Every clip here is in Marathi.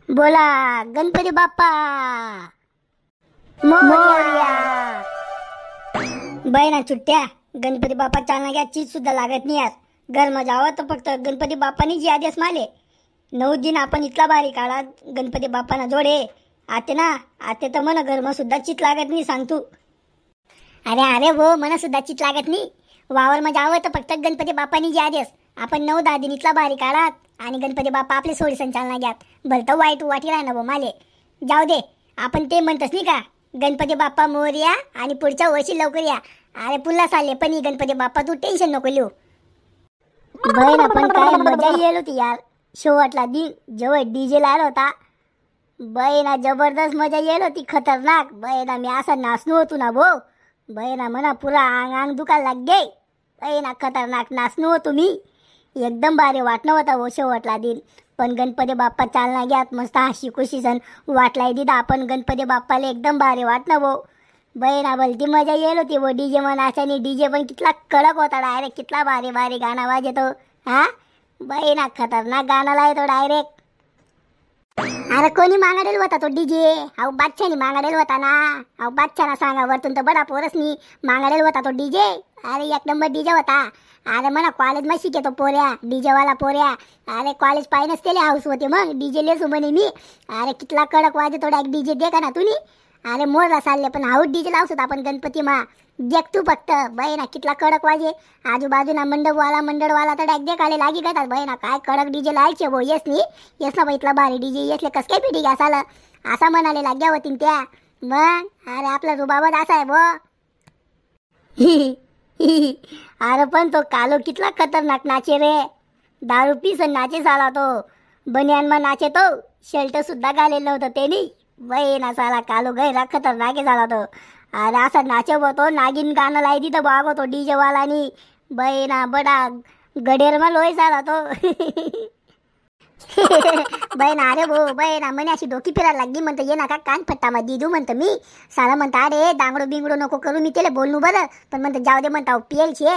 बोला गणपती बाप्पा मोरया। बहिणा सुट्ट्या गणपती बाप्पा चालना घ्या चीज सुद्धा लागत नाही यार। घर में जावं तर फक्त गणपती बाप्पानी जी आदेश माले 9 दिन आपण इतला भारी काढा गणपती बाप्पाना जोडे आते ना आते तर मन घर में सुद्धा चित लागत नाही सांग तू। अरे अरे वो मन सुद्धा चित लागत नाही वावर में जावं तर फक्त गणपती बाप्पानी जी आदेश आपण 9-10 दिन इतला भारी काढात आणि गणपती बाप्पा आपले सोडी संचालना घ्यात भलतं वाईट वाटी राहणं वो माले जाऊ दे। आपण ते म्हणतस नाही का गणपती बाप्पा मोरया आणि पुढच्या वर्षी लवकर या। अरे पुन्हा चालले पण गणपती बाप्पा तू टेन्शन नको लिहू। बहीण आपण काय मजा येईल होती यार शेवटला दिन जेव्हा डीजे लावला होता बहिणा जबरदस्त मजा येईल होती खतरनाक। बहिणा मी असा नाचलो होतो ना भो बहिणा म्हणा पुरा अंग दुखायला लाग गे बहिणा खतरनाक नाचलो होतो मी एकदम भारी वाटणं होता वो शेवटला दिन। पण गणपती बाप्पा चालना घ्यात मस्त हशी खुशी सण वाटलाय दिदा आपण गणपती बाप्पाला एकदम भारी वाटणं वो बहिणा भलती मजा येईल होती वो डीजे म्हणाच्यानी डीजे पण कितला कडक होता डायरेक्ट कितला भारी भारी गाणं वाजतो हा बहिणा खतरनाक गाणं लावतो डायरेक्ट। अरे कोणी मागाडेल होता तो डीजे अहो बादशानी मागाडेल होता ना अहो बादशाना सांगा वरतून तर बडा पोरसनी मागाडेल होता तो डीजे। अरे एक नंबर डीजे होता। अरे म्हणा कॉलेज मध्ये शिकतो पोऱ्या डीजे वाला पोऱ्या अरे कॉलेज पाहिनच केले हाऊस होते मग डीजे लेसू म्हणे मी। अरे कितला कडक वाजतो डायरेक्ट डीजे दे का ना तुम्ही। अरे मोरला चालले पण हाऊस डीजे लावसत आपण गणपती मा देख तू फक्त बहिणा कितला कडक वाजे आजूबाजूना मंडळवाला तर डायरेक्ट देखाले लागी गतात बहिणा काय कडक डीजे लायचे भो येस ना इतला भारी डीजे येसले कस काय पिढी घ्यासाल असा म्हणाले लाग्या होतीन त्या मग। अरे आपला रुबाबत असा आहे भो अरे पण तो कालो कितला खतरनाक नाचे रे दारू पिसन नाचे साला तो बनियान मा नाचे तो शर्ट सुद्धा घालेलं नव्हतं त्यानी बहिणा साला कालो गैरा खतरनाक झाला तो। अरे असा नाचे तो नागिन गाणं लाई तिथं बागो तो डीजे वालानी बहिणा बडा गडेर मा लोय झाला तो बहिणा अरे भो बहिणा म्हणे अशी डोकी फिरायला लागली म्हणतं ये ना का कान फट्टा मा दिदू म्हणतं मी साला म्हणतं अरे दांगडो बिंगडो नको करू मी त्याला बोलणू बरं पण म्हणतं जाऊ दे म्हणता पियलचे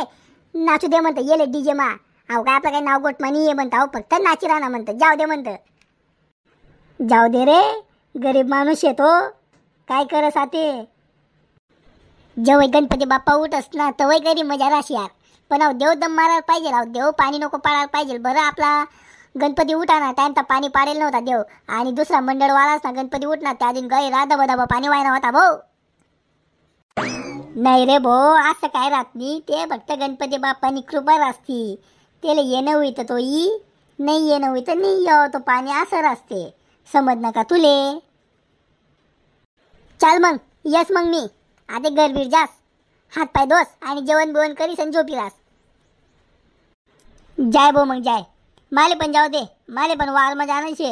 नाचू दे म्हणतं येले डीजे मा अहो काय आपलं काही नाव गोट मानी ये म्हणता अहो फक्त नाची राहणं म्हणतं जाऊ दे म्हणतं जाऊ दे रे गरीब माणूस येतो काय करस आते जेव्हा गणपती बाप्पा उठस ना तवय गरीब मजा राशी यार पण अहो देव दम मारायला पाहिजे अहो देव पाणी नको पाडायला पाहिजे बरं आपला गणपती उठा ना टाइम तर पाणी पाडेल नव्हता देव आणि दुसरा मंडळ वालाच ना गणपती उठणार त्या दिन गै राधा बदा पाणी वायना होता भाऊ नाही रे भो असं काय राहत नाही ते फक्त गणपती बाप्पानी कृपा असती त्याला येणं होईत तो ई नाही येणं होईत नाही येऊ तो पाणी असं असते समज नका तुले चल मग यस मग मी आता गरबीर जास हात पाय दोस आणि जेवण बिवण करीस आणि झोपीलास जाय भो मग जाय माले पण जाऊ दे माले पण वार मा जाणं शे।